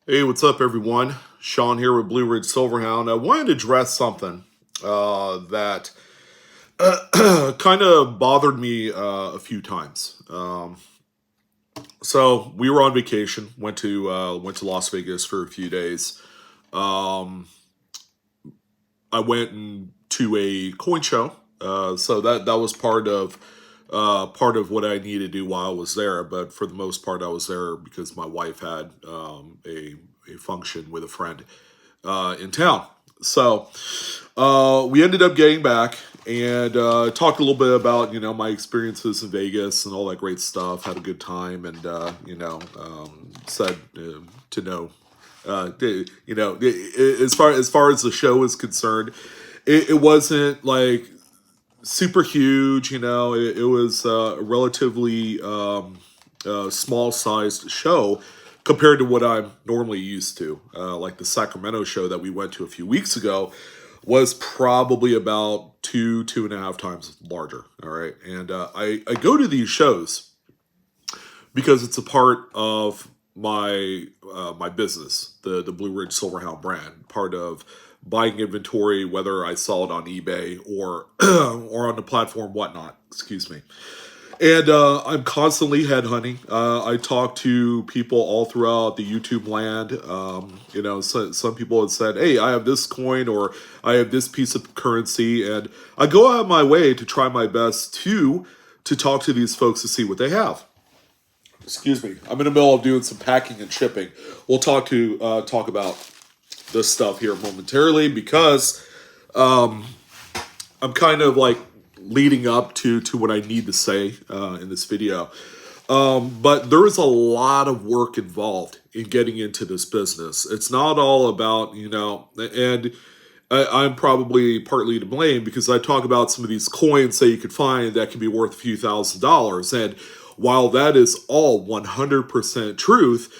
Hey, what's up, everyone? Sean here with BlueRidgeSilverhound. I wanted to address something that kind of bothered me a few times. So we were on vacation, went to Las Vegas for a few days. Um, I went to a coin show, so that was part of what I needed to do while I was there. But for the most part, I was there because my wife had a function with a friend in town. So we ended up getting back and talked a little bit about my experiences in Vegas and all that great stuff. Had a good time and said to know as far as the show is concerned, it wasn't like super huge. It was a relatively small sized show compared to what I'm normally used to. Like the Sacramento show that we went to a few weeks ago was probably about two and a half times larger. All right. And I go to these shows because it's a part of my business, the Blue Ridge Silverhound brand, part of buying inventory, whether I sell it on eBay or or on the platform Whatnot. Excuse me. And I'm constantly headhunting. I talk to people all throughout the YouTube land. Some people have said, "Hey, I have this coin," or "I have this piece of currency," and I go out of my way to try my best to talk to these folks to see what they have. Excuse me. I'm in the middle of doing some packing and shipping. We'll talk about this stuff here momentarily because I'm kind of like leading up to what I need to say in this video. But there is a lot of work involved in getting into this business. It's not all about, and I'm probably partly to blame because I talk about some of these coins that you could find that can be worth a few $1,000s. And while that is all 100% truth,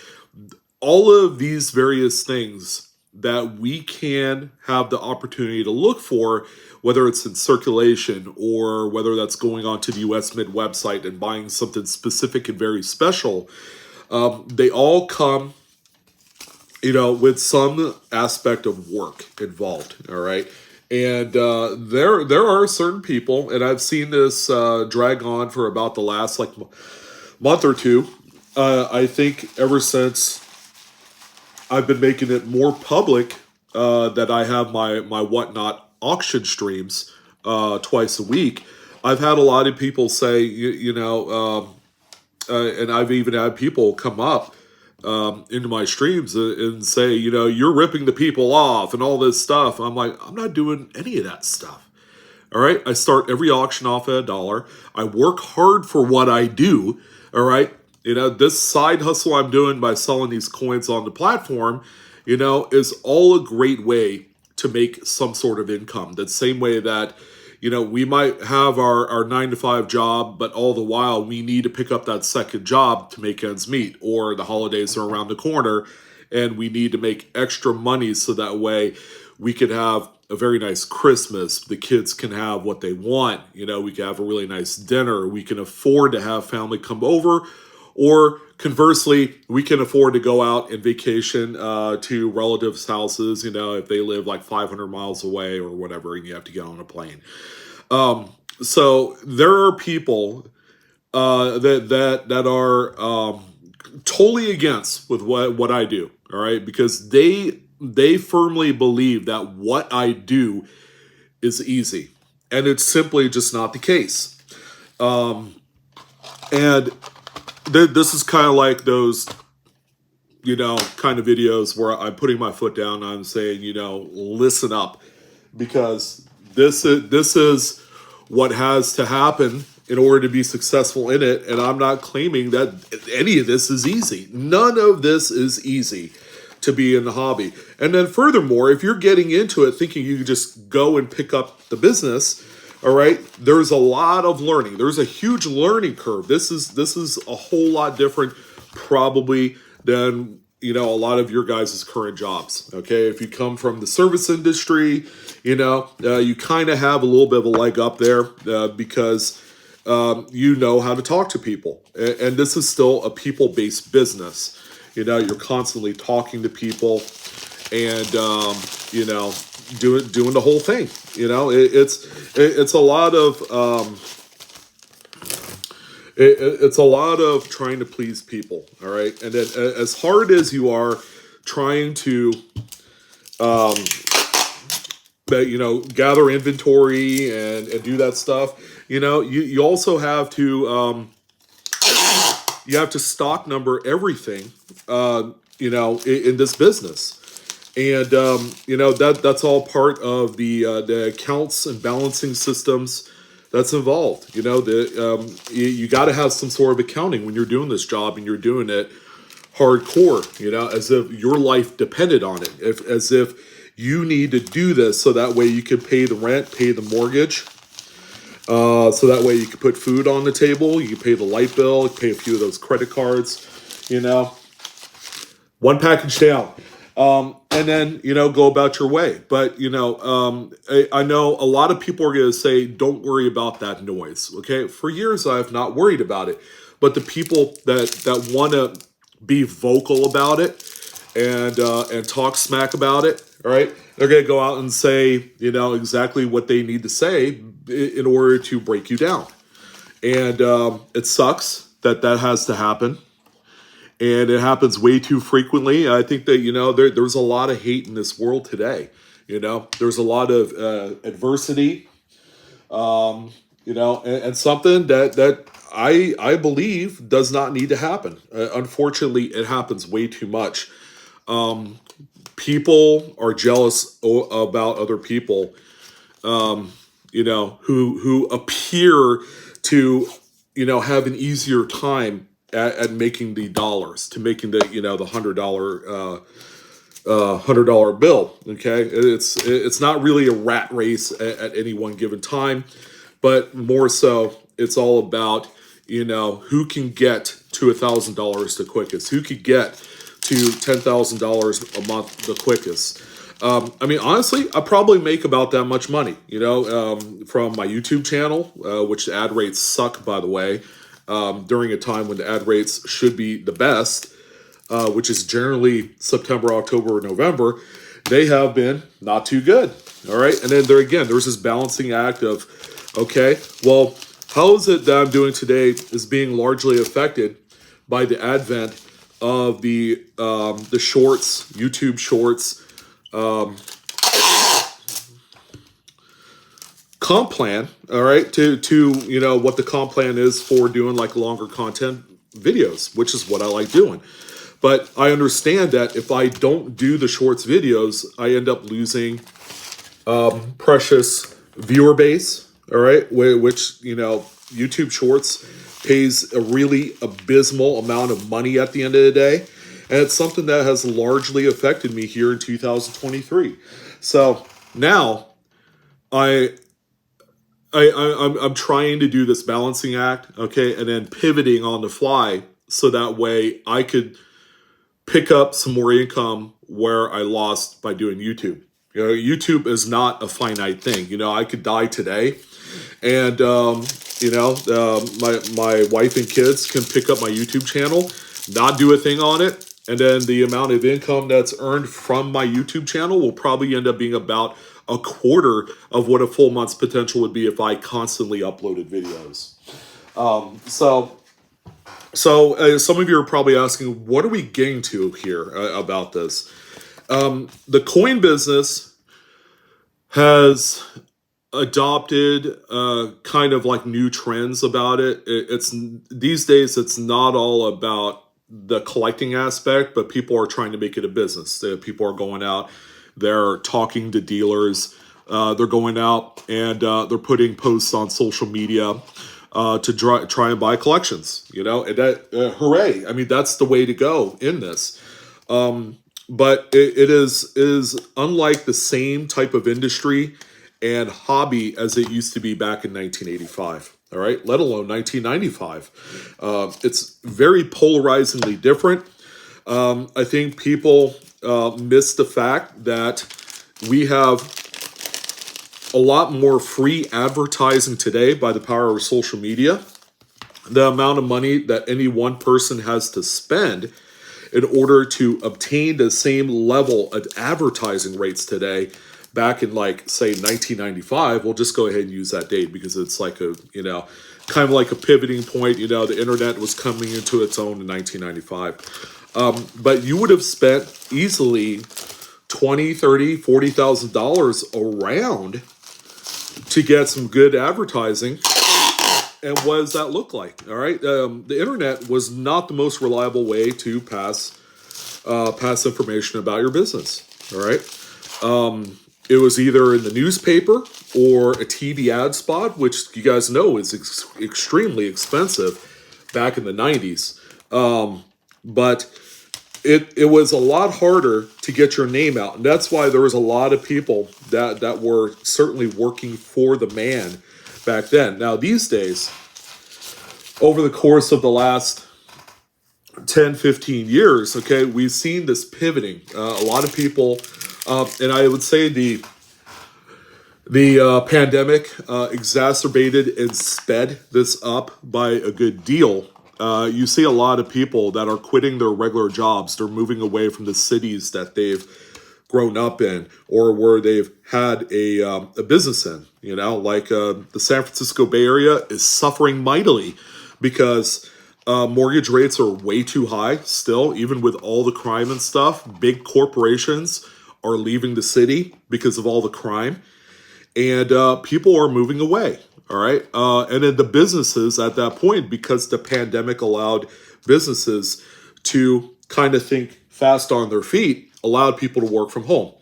all of these various things that we can have the opportunity to look for, whether it's in circulation or whether that's going on to the US Mint website and buying something specific and very special, they all come, with some aspect of work involved. All right. And there are certain people, and I've seen this drag on for about the last month or two. I think ever since I've been making it more public that I have my Whatnot auction streams twice a week. I've had a lot of people say, and I've even had people come up into my streams and say, you're ripping the people off and all this stuff. I'm like, I'm not doing any of that stuff. All right. I start every auction off at $1. I work hard for what I do. All right. This side hustle I'm doing by selling these coins on the platform, is all a great way to make some sort of income. The same way that, we might have our 9 to 5 job, but all the while we need to pick up that second job to make ends meet, or the holidays are around the corner and we need to make extra money so that way we can have a very nice Christmas. The kids can have what they want. We can have a really nice dinner. We can afford to have family come over, or conversely, we can afford to go out and vacation to relatives' houses, if they live like 500 miles away or whatever, and you have to get on a plane. So there are people that are totally against with what I do, all right, because they firmly believe that what I do is easy, and it's simply just not the case. And this is kind of like those, kind of videos where I'm putting my foot down and I'm saying, listen up, because this is what has to happen in order to be successful in it. And I'm not claiming that any of this is easy. None of this is easy to be in the hobby. And then furthermore, if you're getting into it thinking you can just go and pick up the business, all right, there's a lot of learning. There's a huge learning curve. This is a whole lot different probably than, a lot of your guys' current jobs. Okay, if you come from the service industry, you kind of have a little bit of a leg up there because you know how to talk to people. And this is still a people-based business. You're constantly talking to people, and doing the whole thing. It's a lot of it's a lot of trying to please people. All right, and then as hard as you are trying to gather inventory and do that stuff, you also have to you have to stock number everything, in this business. And that's all part of the accounts and balancing systems that's involved. You got to have some sort of accounting when you're doing this job, and you're doing it hardcore. As if your life depended on it, as if you need to do this so that way you can pay the rent, pay the mortgage. So that way you can put food on the table, you can pay the light bill, you can pay a few of those credit cards. One package down. And then, go about your way. But, I know a lot of people are going to say, don't worry about that noise. Okay. For years, I've not worried about it. But the people that want to be vocal about it and talk smack about it, all right, they're going to go out and say, exactly what they need to say in order to break you down. And it sucks that has to happen. And it happens way too frequently. I think that, there's a lot of hate in this world today. There's a lot of adversity, and something that I believe does not need to happen. Unfortunately, it happens way too much. People are jealous about other people, who appear to, have an easier time at making the dollars, to making the $100 bill. Okay, it's not really a rat race at any one given time, but more so it's all about who can get to $1,000 the quickest, who could get to $10,000 a month the quickest. Honestly, I probably make about that much money, from my YouTube channel, which the ad rates suck, by the way. During a time when the ad rates should be the best, which is generally September, October, or November, they have been not too good. All right. And then there's this balancing act of, okay, well, how is it that I'm doing today is being largely affected by the advent of the shorts, YouTube shorts, comp plan, all right, to what the comp plan is for doing like longer content videos, which is what I like doing. But I understand that if I don't do the shorts videos, I end up losing precious viewer base, all right, which YouTube shorts pays a really abysmal amount of money at the end of the day. And it's something that has largely affected me here in 2023. So now I'm trying to do this balancing act, okay, and then pivoting on the fly so that way I could pick up some more income where I lost by doing YouTube. YouTube is not a finite thing. I could die today, and my wife and kids can pick up my YouTube channel, not do a thing on it, and then the amount of income that's earned from my YouTube channel will probably end up being about a quarter of what a full month's potential would be if I constantly uploaded videos. So some of you are probably asking, what are we getting to here about this? The coin business has adopted kind of like new trends about it. It's these days, it's not all about the collecting aspect, but people are trying to make it a business. People are going out, they're talking to dealers, they're going out and they're putting posts on social media to try and buy collections, and that, hooray. I mean, that's the way to go in this. But it is unlike the same type of industry and hobby as it used to be back in 1985. All right, let alone 1995. It's very polarizingly different. I think people miss the fact that we have a lot more free advertising today by the power of social media. The amount of money that any one person has to spend in order to obtain the same level of advertising rates today back in like say 1995. We'll just go ahead and use that date because it's like a, kind of like a pivoting point. The internet was coming into its own in 1995. But you would have spent easily $20, $30, $40,000 around to get some good advertising. And what does that look like? All right, the internet was not the most reliable way to pass information about your business. All right, it was either in the newspaper or a TV ad spot, which you guys know is extremely expensive back in the 90s. But it was a lot harder to get your name out. And that's why there was a lot of people that were certainly working for the man back then. Now, these days, over the course of the last 10, 15 years, okay, we've seen this pivoting. A lot of people, and I would say the pandemic exacerbated and sped this up by a good deal. You see a lot of people that are quitting their regular jobs. They're moving away from the cities that they've grown up in or where they've had a business in. Like the San Francisco Bay Area is suffering mightily because mortgage rates are way too high still, even with all the crime and stuff. Big corporations are leaving the city because of all the crime, and people are moving away. All right. And then the businesses at that point, because the pandemic allowed businesses to kind of think fast on their feet, allowed people to work from home.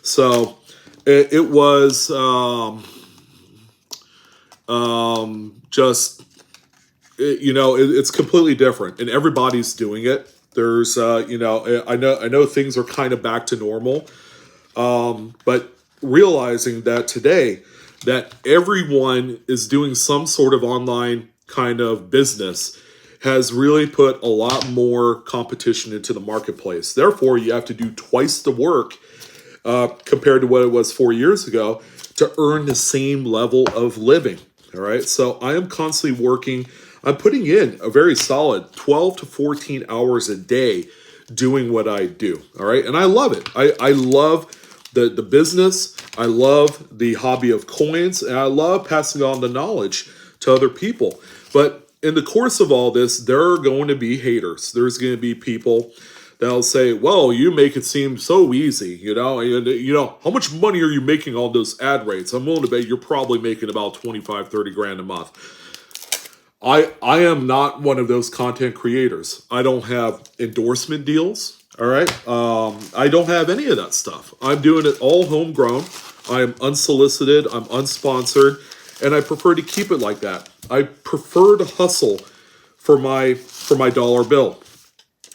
So it was just, it's completely different and everybody's doing it. There's, I know things are kind of back to normal, but realizing that today, that everyone is doing some sort of online kind of business has really put a lot more competition into the marketplace. Therefore, you have to do twice the work compared to what it was 4 years ago to earn the same level of living. All right. So I am constantly working. I'm putting in a very solid 12 to 14 hours a day doing what I do. All right. And I love it. I love the business. I love the hobby of coins, and I love passing on the knowledge to other people. But in the course of all this, there are going to be haters. There's going to be people that'll say, well, you make it seem so easy, and how much money are you making on those ad rates? I'm willing to bet you're probably making about 25, 30 grand a month. I am not one of those content creators. I don't have endorsement deals. All right. I don't have any of that stuff. I'm doing it all homegrown. I am unsolicited. I'm unsponsored. And I prefer to keep it like that. I prefer to hustle for my dollar bill.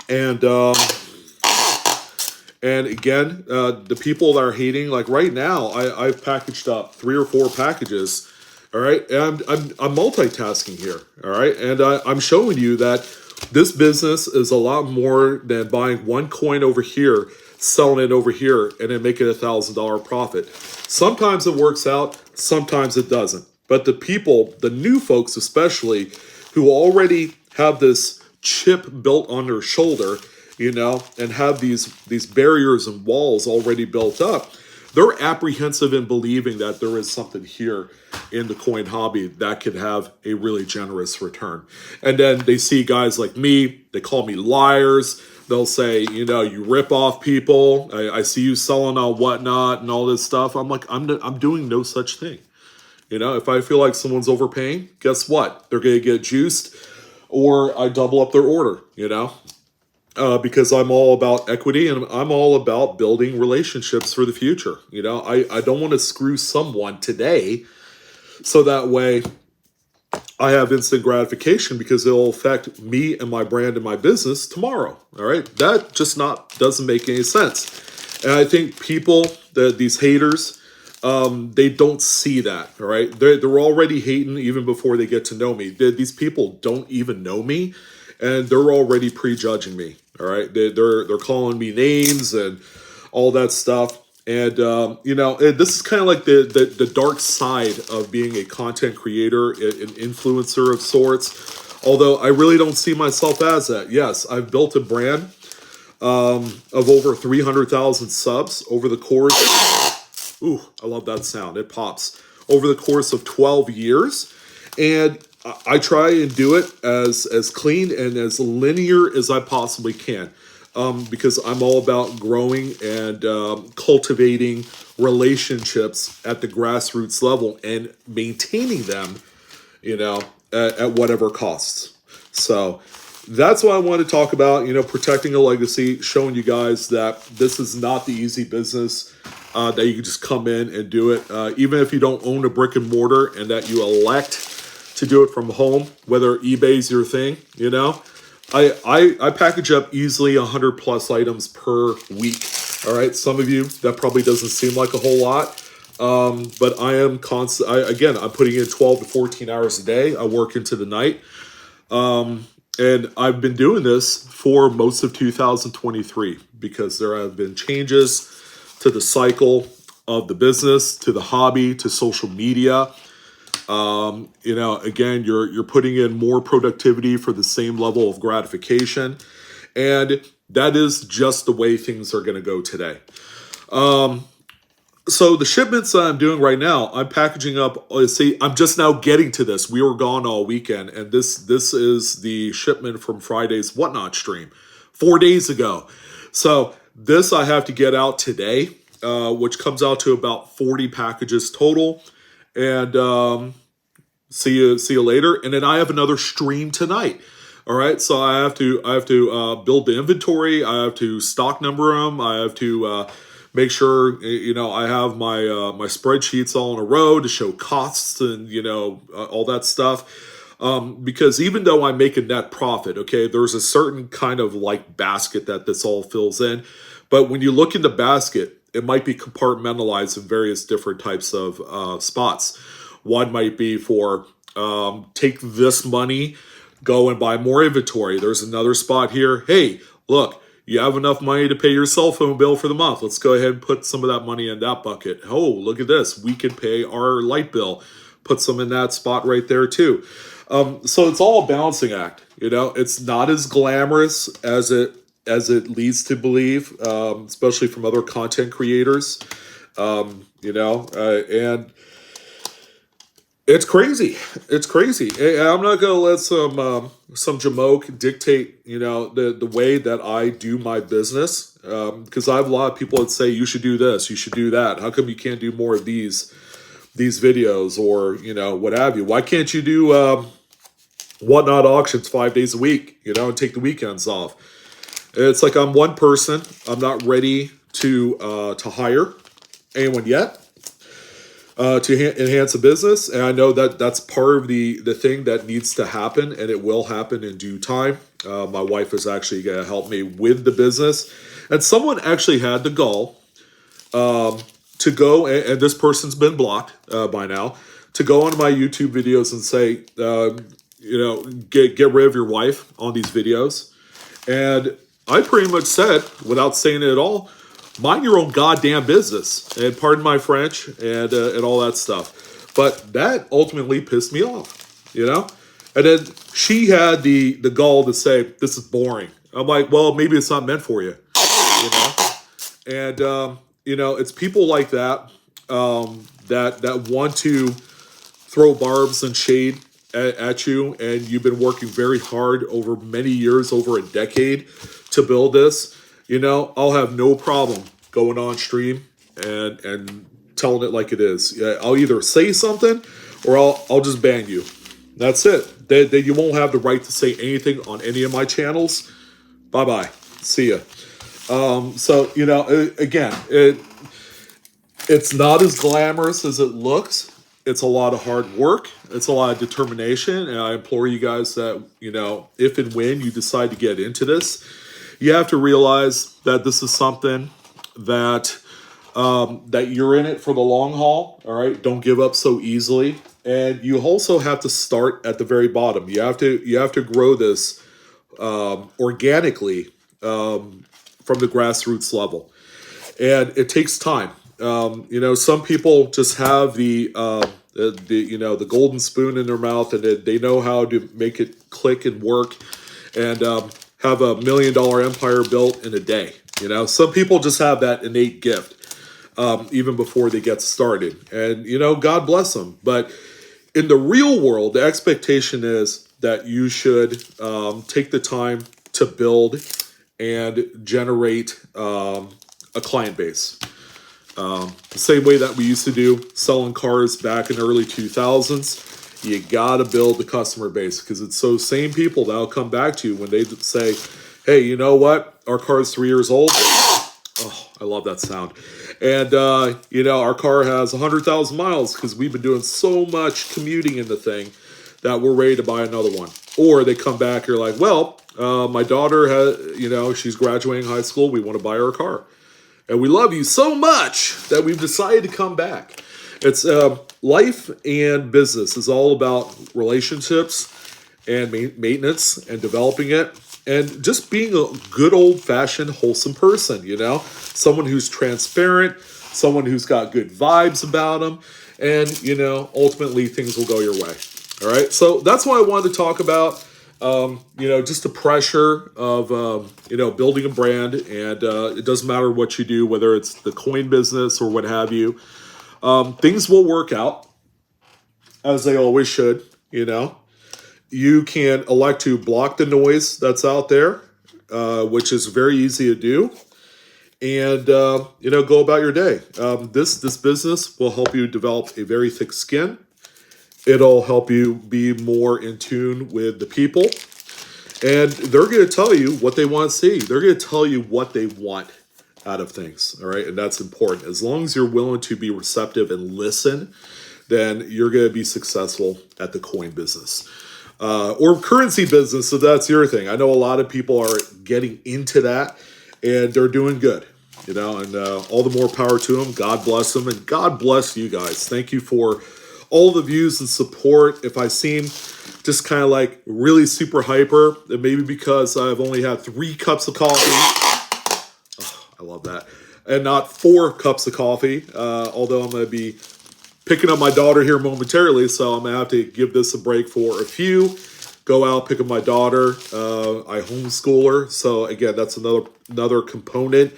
And again, the people that are hating, like right now, I've packaged up 3 or 4 packages. All right. And I'm multitasking here. All right. And I'm showing you that this business is a lot more than buying one coin over here, selling it over here, and then making $1,000 profit. Sometimes it works out, sometimes it doesn't. But the people, the new folks especially, who already have this chip built on their shoulder, and have these barriers and walls already built up, they're apprehensive in believing that there is something here in the coin hobby that could have a really generous return. And then they see guys like me, they call me liars. They'll say, you rip off people. I see you selling on whatnot and all this stuff. I'm like, I'm doing no such thing. If I feel like someone's overpaying, guess what? They're going to get juiced, or I double up their order, because I'm all about equity and I'm all about building relationships for the future. I don't want to screw someone today so that way I have instant gratification because it'll affect me and my brand and my business tomorrow. All right. That just doesn't make any sense. And I think people, these haters, they don't see that. All right. They're already hating even before they get to know me. These people don't even know me, and they're already prejudging me. All right. They're calling me names and all that stuff. And, this is kind of like the dark side of being a content creator, an influencer of sorts. Although I really don't see myself as that. Yes, I've built a brand. of over 300,000 subs over the course. Ooh, I love that sound. It pops. Over the course of 12 years. And I try and do it as clean and as linear as I possibly can. Because I'm all about growing and cultivating relationships at the grassroots level and maintaining them, at whatever costs. So that's what I want to talk about, protecting a legacy, showing you guys that this is not the easy business, that you can just come in and do it. Even if you don't own a brick and mortar and that you elect to do it from home, whether eBay's your thing, I package up easily 100 plus items per week. All right. Some of you, that probably doesn't seem like a whole lot. But I am constant. I'm putting in 12 to 14 hours a day. I work into the night. And I've been doing this for most of 2023 because there have been changes to the cycle of the business, to the hobby, to social media. Again, you're putting in more productivity for the same level of gratification. And that is just the way things are going to go today. So the shipments that I'm doing right now, I'm packaging up. See, I'm just now getting to this. We were gone all weekend, and this is the shipment from Friday's Whatnot stream 4 days ago. So this I have to get out today, which comes out to about 40 packages total. And see you later. And then I have another stream tonight. All right, so I have to build the inventory. I have to stock number them. I have to make sure I have my my spreadsheets all in a row to show costs and all that stuff. Because even though I make a net profit, okay, there's a certain kind of like basket that this all fills in. But when you look in the basket, it might be compartmentalized in various different types of spots. One might be for take this money, go and buy more inventory. There's another spot here. Hey, look, you have enough money to pay your cell phone bill for the month. Let's go ahead and put some of that money in that bucket. Oh, look at this. We could pay our light bill. Put some in that spot right there too. So it's all a balancing act. It's not as glamorous as it leads to believe, especially from other content creators. And it's crazy. It's crazy. I'm not gonna let some jamoke dictate, the way that I do my business. Because I have a lot of people that say you should do this, you should do that. How come you can't do more of these videos or what have you? Why can't you do Whatnot auctions 5 days a week? And take the weekends off. It's like I'm one person. I'm not ready to hire anyone yet. To enhance a business. And I know that that's part of the thing that needs to happen, and it will happen in due time. My wife is actually going to help me with the business. And someone actually had the gall to go, and this person's been blocked by now, to go onto my YouTube videos and say, get rid of your wife on these videos. And I pretty much said, without saying it at all, mind your own goddamn business, and pardon my French, and all that stuff. But that ultimately pissed me off, And then she had the gall to say, this is boring. I'm like, well, maybe it's not meant for you, And, it's people like that that want to throw barbs and shade at you, and you've been working very hard over many years, over a decade, to build this. I'll have no problem going on stream and telling it like it is. I'll either say something or I'll just ban you. That's it. That you won't have the right to say anything on any of my channels. Bye-bye. See ya. So, again, it's not as glamorous as it looks. It's a lot of hard work. It's a lot of determination. And I implore you guys that, if and when you decide to get into this, you have to realize that this is something that that you're in it for the long haul. All right, don't give up so easily, and you also have to start at the very bottom. You have to grow this organically from the grassroots level, and it takes time. Some people just have the golden spoon in their mouth, and they know how to make it click and work. And have a $1 million empire built in a day. You know, some people just have that innate gift, even before they get started. And, you know, God bless them. But in the real world, the expectation is that you should take the time to build and generate a client base. The same way that we used to do selling cars back in the early 2000s. You got to build the customer base, because it's those same people that will come back to you when they say, hey, you know what? Our car is 3 years old. Oh, I love that sound. And, you know, our car has 100,000 miles because we've been doing so much commuting in the thing that we're ready to buy another one. Or they come back, you're like, well, my daughter has, you know, she's graduating high school. We want to buy her a car. And we love you so much that we've decided to come back. It's life and business is all about relationships and maintenance and developing it. And just being a good old-fashioned, wholesome person, you know? Someone who's transparent, someone who's got good vibes about them, and, you know, ultimately things will go your way, all right? So that's what I wanted to talk about, you know, just the pressure of, you know, building a brand, and it doesn't matter what you do, whether it's the coin business or what have you. Things will work out, as they always should, you know? You can elect to block the noise that's out there, which is very easy to do, and you know, go about your day. This business will help you develop a very thick skin. It'll help you be more in tune with the people, and they're going to tell you what they want to see. They're going to tell you what they want out of things. All right, and that's important. As long as you're willing to be receptive and listen, then you're going to be successful at the coin business. Or currency business, so that's your thing. I know a lot of people are getting into that, and they're doing good, you know, and all the more power to them. God bless them, and God bless you guys. Thank you for all the views and support. If I seem just kind of like really super hyper, it may be because I've only had 3 cups of coffee. Oh, I love that. And not 4 cups of coffee, although I'm going to be picking up my daughter here momentarily, so I'm going to have to give this a break for a few. Go out, pick up my daughter. I homeschool her. So, again, that's another component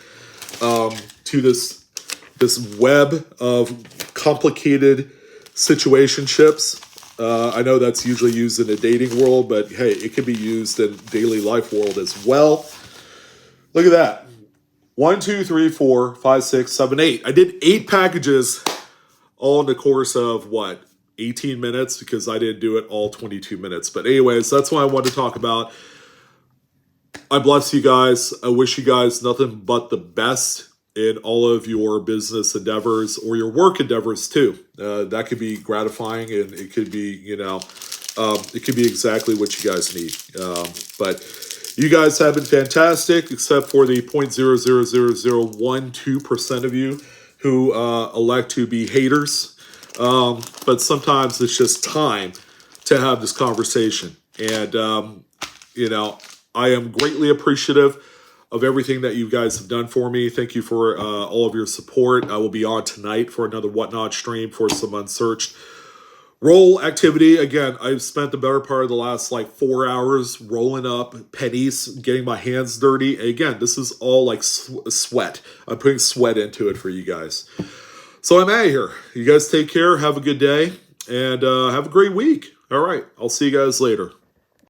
to this web of complicated situationships. I know that's usually used in the dating world, but, hey, it can be used in daily life world as well. Look at that. 1, 2, 3, 4, 5, 6, 7, 8. I did 8 packages all in the course of, 18 minutes, because I didn't do it all 22 minutes. But anyways, that's what I wanted to talk about. I bless you guys. I wish you guys nothing but the best in all of your business endeavors, or your work endeavors too. That could be gratifying, and it could be, you know, it could be exactly what you guys need. But you guys have been fantastic, except for the 0.00012% of you who elect to be haters. But sometimes it's just time to have this conversation. And, you know, I am greatly appreciative of everything that you guys have done for me. Thank you for all of your support. I will be on tonight for another Whatnot stream for some unsearched roll activity. Again, I've spent the better part of the last 4 hours rolling up pennies, getting my hands dirty. And again, this is all like sweat. I'm putting sweat into it for you guys. So I'm out of here. You guys take care. Have a good day. And have a great week. All right. I'll see you guys later.